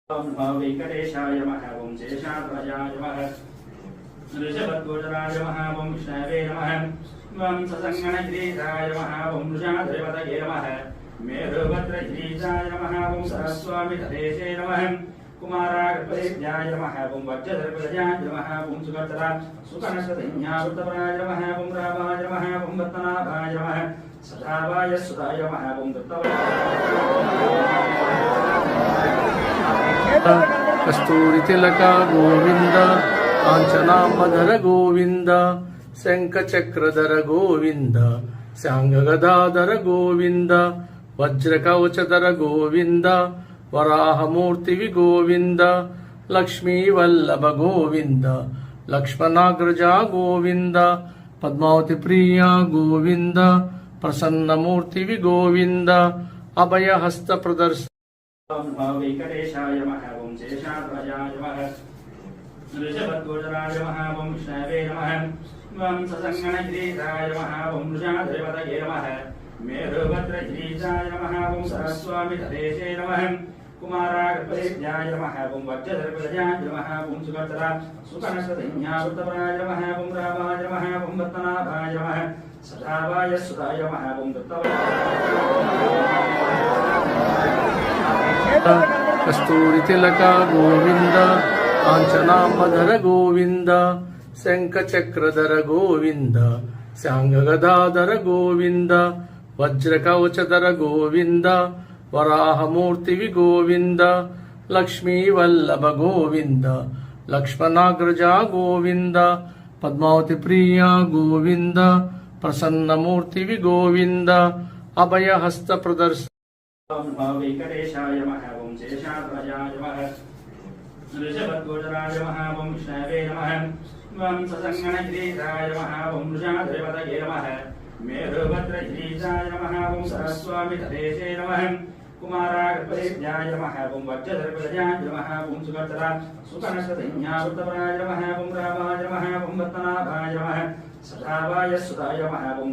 वेंकटेशाय नमः ओं शेषाध्वजाय नमः ऋषभध्वजराय नमः ओं विष्णवे नमः ओं ससङ्गणगिरीशाय नमः ओं वृषाद्रिपतये नमः मेरुभद्रगिरीशाय नमः ओं सरस्वामितदेशे नमः कुमारागर्भेभ्याय नमः ओं वज्रधर्पजाय नमः ओं सुभद्रा सुकनसंज्ञावृतपराय नमः ओं रामाय नमः ओं पद्मनाभाय नमः सदावाय सुधाय नमः ओं कस्तूरितिलक गोविंद कांचनांबधर गोविंद शंखचक्रधर गोविंद सांगगदाधर गोविंद वज्रकवचधर गोविंद वराहमूर्ति गोविंद लक्ष्मीवल्लभ गोविंद लक्ष्मणाग्रजा गोविंद पद्मावती प्रिया गोविंद प्रसन्नमूर्ति गोविंद अभयहस्त प्रदर्शन वेंकटेशाय नमः ओं शेषाध्वजाय नमः ऋषभध्वजराय नमः ओं विष्णवे नमः ओं ससङ्गणगिरीशाय नमः ओं वृषाद्रिपतये नमः मेरुभद्रगिरीशाय नमः ओं सरस्वामितदेशे नमः कुमारागर्भेभ्याय नमः ओं वज्रधर्पजाय नमः ओं सुभद्रा सुकनसंज्ञावृतपराय नमः ओं रामाय नमः ओं पद्मनाभाय नमः सदावाय सुधाय नमः ओं कस्तूरितिलक गोविंद कांचनांबधर गोविंद शंखचक्रधर गोविंद सांगगदाधर गोविंद वज्रकवचधर गोविंद वराहमूर्ति गोविंद लक्ष्मीवल्लभ गोविंद लक्ष्मणाग्रजा गोविंद पद्मावती प्रिया गोविंद प्रसन्नमूर्ति गोविंद अभयहस्त प्रदर्शन वेंकटेशाय नमः ओं शेषाध्वजाय नमः ऋषभध्वजराय नमः ओं विष्णवे नमः ओं ससङ्गणगिरीशाय नमः ओं वृषाद्रिपतये नमः मेरुभद्रगिरीशाय नमः ओं सरस्वामितदेशे नमः कुमारागर्भेभ्याय नमः ओं वज्रधर्पजाय नमः ओं सुभद्रा सुकनसंज्ञावृतपराय नमः ओं रामाय नमः ओं पद्मनाभाय नमः सदावाय सुधाय नमः ओं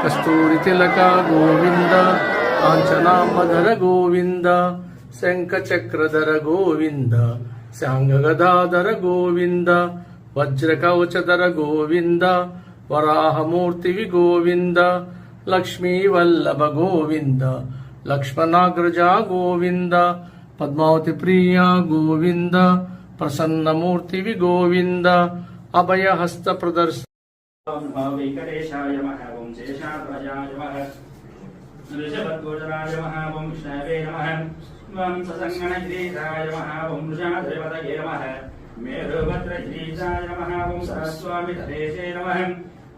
कस्तूरितिलक गोविंद कांचनांबधर गोविंद शंखचक्रधर गोविंद सांगगदाधर गोविंद वज्रकवचधर गोविंद वराहमूर्ति गोविंद लक्ष्मीवल्लभ गोविंद लक्ष्मणाग्रजा गोविंद पद्मावती प्रिया गोविंद प्रसन्नमूर्ति गोविंद अभयहस्त प्रदर्शन वेंकटेशाय नमः ओं शेषाध्वजाय नमः ऋषभध्वजराय नमः ओं विष्णवे नमः ओं ससङ्गणगिरीशाय नमः ओं वृषाद्रिपतये नमः मेरुभद्रगिरीशाय नमः ओं सरस्वामितदेशे नमः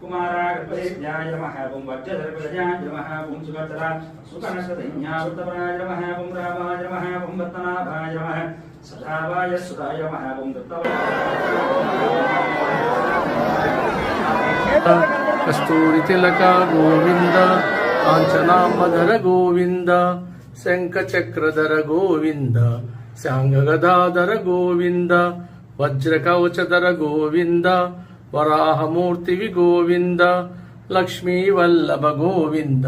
कुमारागर्भेभ्याय नमः ओं वज्रधर्पजाय नमः ओं सुभद्रा सुकनसंज्ञावृतपराय नमः ओं रामाय नमः ओं पद्मनाभाय नमः सदावाय सुधाय नमः ओं कस्तूरितिलक गोविंद कांचनांबधर गोविंद शंखचक्रधर गोविंद सांगगदाधर गोविंद वज्रकवचधर गोविंद वराहमूर्ति गोविंद लक्ष्मीवल्लभ गोविंद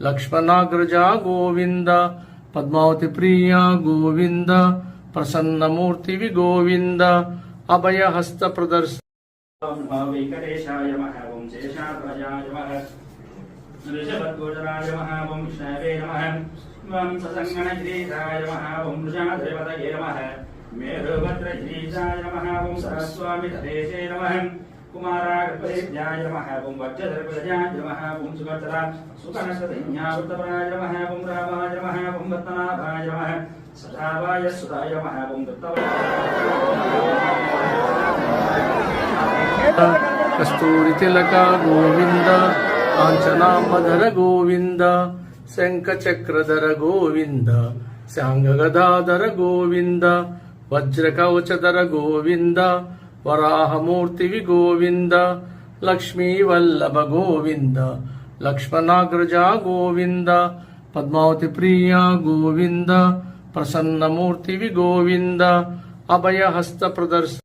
लक्ष्मणाग्रजा गोविंद पद्मावती प्रिया गोविंद प्रसन्नमूर्ति गोविंद अभयहस्त प्रदर्शन वेंकटेशाय नमः ओं शेषाध्वजाय नमः ऋषभध्वजराय नमः ओं विष्णवे नमः ओं ससङ्गणगिरीशाय नमः ओं वृषाद्रिपतये नमः मेरुभद्रगिरीशाय नमः ओं सरस्वामितदेशे नमः कुमारागर्भेभ्याय नमः ओं वज्रधर्पजाय नमः ओं सुभद्रा सुकनसंज्ञावृतपराय नमः ओं रामाय नमः ओं पद्मनाभाय नमः सदावाय सुधाय नमः ओं कस्तूरितिलक गोविंद कांचनांबधर गोविंद शंखचक्रधर गोविंद सांगगदाधर गोविंद वज्रकवचधर गोविंद वराहमूर्ति गोविंद लक्ष्मीवल्लभ गोविंद लक्ष्मणाग्रजा गोविंद पद्मावती प्रिया गोविंद प्रसन्नमूर्ति गोविंद अभयहस्त प्रदर्शन